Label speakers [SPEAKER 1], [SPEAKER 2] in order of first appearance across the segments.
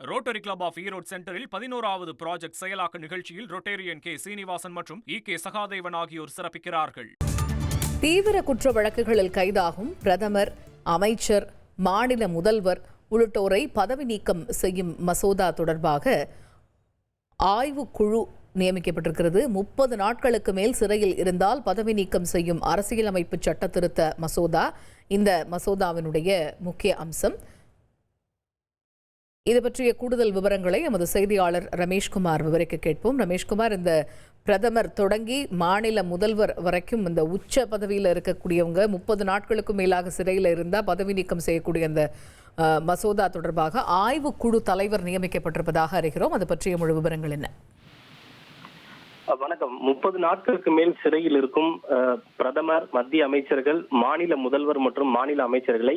[SPEAKER 1] Rotary club of Erode சென்டரில் 11வது project செயலாக்க நிகழ்ச்சியில் ரொட்டேரியன் கே சீனிவாசன் மற்றும் கே சகாதேவன் ஆகியோர் சிறப்பிக்கிறார்கள்.
[SPEAKER 2] தீவிர குற்ற வழக்குகளில் கைதாகும் பிரதமர், அமைச்சர், மாநில முதல்வர் உள்ளிட்டோரை பதவி நீக்கம் செய்யும் மசோதா தொடர்பாக ஆய்வுக்குழு நியமிக்கப்பட்டிருக்கிறது. 30 நாட்களுக்கு மேல் சிறையில் இருந்தால் பதவி நீக்கம் செய்யும் அரசியலமைப்பு சட்ட திருத்த மசோதா இந்த மசோதாவினுடைய முக்கிய அம்சம். இது பற்றிய கூடுதல் விவரங்களை எமது செய்தியாளர் ரமேஷ்குமார் விவரிக்க கேட்போம். ரமேஷ்குமார், இந்த பிரதமர் தொடங்கி மாநில முதல்வர் வரைக்கும் இந்த உச்ச பதவியில் இருக்கக்கூடியவங்க 30 நாட்களுக்கும் மேலாக சிறையில் இருந்தால் பதவி நீக்கம் செய்யக்கூடிய அந்த மசோதா தொடர்பாக ஆய்வுக்குழு தலைவர் நியமிக்கப்பட்டிருப்பதாக அறிகிறோம். அது பற்றிய முழு விவரங்கள் என்ன?
[SPEAKER 3] வணக்கம். 30 நாட்களுக்கு மேல் சிறையில் இருக்கும் பிரதமர், மத்திய அமைச்சர்கள், மாநில முதல்வர் மற்றும் மாநில அமைச்சர்களை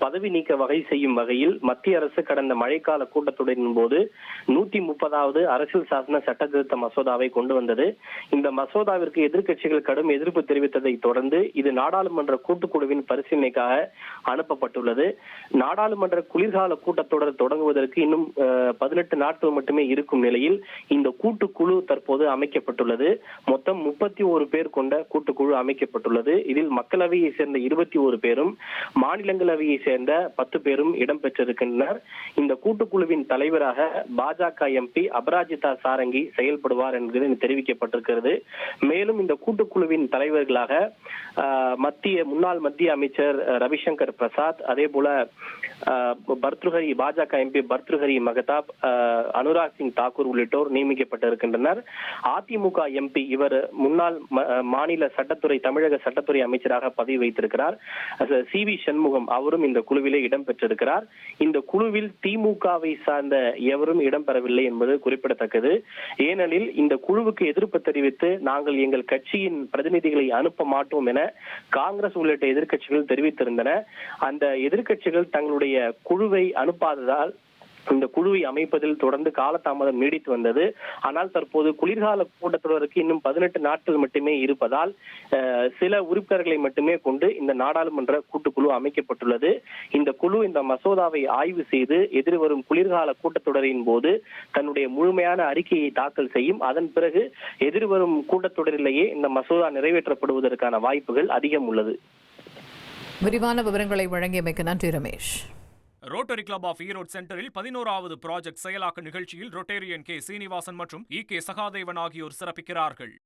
[SPEAKER 3] பதவி நீக்க வகை செய்யும் வகையில் மத்திய அரசு கடந்த மழைக்கால கூட்டத்தொடரின் போது 130வது அரசியல் சாசன சட்ட திருத்த மசோதாவை கொண்டு வந்தது. இந்த மசோதாவிற்கு எதிர்க்கட்சிகள் கடும் எதிர்ப்பு தெரிவித்ததை தொடர்ந்து இது நாடாளுமன்ற கூட்டுக்குழுவின் பரிசீலனைக்காக அனுப்பப்பட்டுள்ளது. நாடாளுமன்ற குளிர்கால கூட்டத்தொடர் தொடங்குவதற்கு இன்னும் 18 நாட்கள் மட்டுமே இருக்கும் நிலையில் இந்த கூட்டுக்குழு தற்போது அமைக்கப்பட்டுள்ளது. மொத்தம் 31 பேர் கொண்ட கூட்டுக்குழு அமைக்கப்பட்டுள்ளது. இதில் மக்களவையை சேர்ந்த 21 பேரும், மாநிலங்களவையை சேர்ந்த 10 பேரும் இடம்பெற்றிருக்கின்றனர். இந்த கூட்டுக்குழுவின் தலைவராக பாஜக எம்பி அபராஜிதா சாரங்கி செயல்படுவார் என்று தெரிவிக்கப்பட்டிருக்கிறது. மேலும் இந்த கூட்டுக்குழுவின் தலைவர்களாக முன்னாள் மத்திய அமைச்சர் ரவிசங்கர் பிரசாத், அதே போல பாஜக எம்பி பர்த்ருஹரி மகதாப், அனுராக் சிங் தாக்கூர் உள்ளிட்டோர் நியமிக்கப்பட்டிருக்கின்றனர். அதிமுக எம்பி இவர் முன்னாள் மாநில சட்டத்துறை, தமிழக சட்டத்துறை அமைச்சராக பதவி வைத்திருக்கிறார். சி.வி. சண்முகம் அவரும் இந்த குழுவிலே இடம்பெற்றிருக்கிறார். இந்த குழுவில் திமுகவை சார்ந்த எவரும் இடம்பெறவில்லை என்பது குறிப்பிடத்தக்கது. ஏனெனில் இந்த குழுவுக்கு எதிர்ப்பு தெரிவித்து நாங்கள் எங்கள் கட்சியின் பிரதிநிதிகளை அனுப்ப மாட்டோம் என காங்கிரஸ் உள்ளிட்ட எதிர்க்கட்சிகள் தெரிவித்திருந்தன. அந்த எதிர்க்கட்சிகள் தங்களுடைய குழுவை அனுப்பாததால் இந்த குழுவை அமைப்பதில் தொடர்ந்து காலதாமதம் நீடித்து வந்தது. ஆனால் தற்போது குளிர்கால கூட்டத்தொடருக்கு இன்னும் 18 நாட்கள் மட்டுமே இருப்பதால் சில உறுப்பினர்களை மட்டுமே கொண்டு இந்த நாடாளுமன்ற கூட்டுக்குழு அமைக்கப்பட்டுள்ளது. இந்த குழு இந்த மசோதாவை ஆய்வு செய்து எதிர்வரும் குளிர்கால கூட்டத்தொடரின் போது தன்னுடைய முழுமையான அறிக்கையை தாக்கல் செய்யும். அதன் பிறகு எதிர்வரும் கூட்டத்தொடரிலேயே இந்த மசோதா நிறைவேற்றப்படுவதற்கான வாய்ப்புகள் அதிகம் உள்ளது.
[SPEAKER 2] விரிவான விவரங்களை வழங்கியமைக்கு நன்றி Ramesh.
[SPEAKER 1] Rotary club of Erode சென்டரில் 11வது ப்ராஜெக்ட் செயலாக்க நிகழ்ச்சியில் ரொட்டேரியன் கே சீனிவாசன் மற்றும் கே சகாதேவன் ஆகியோர் சிறப்பிக்கிறார்கள்.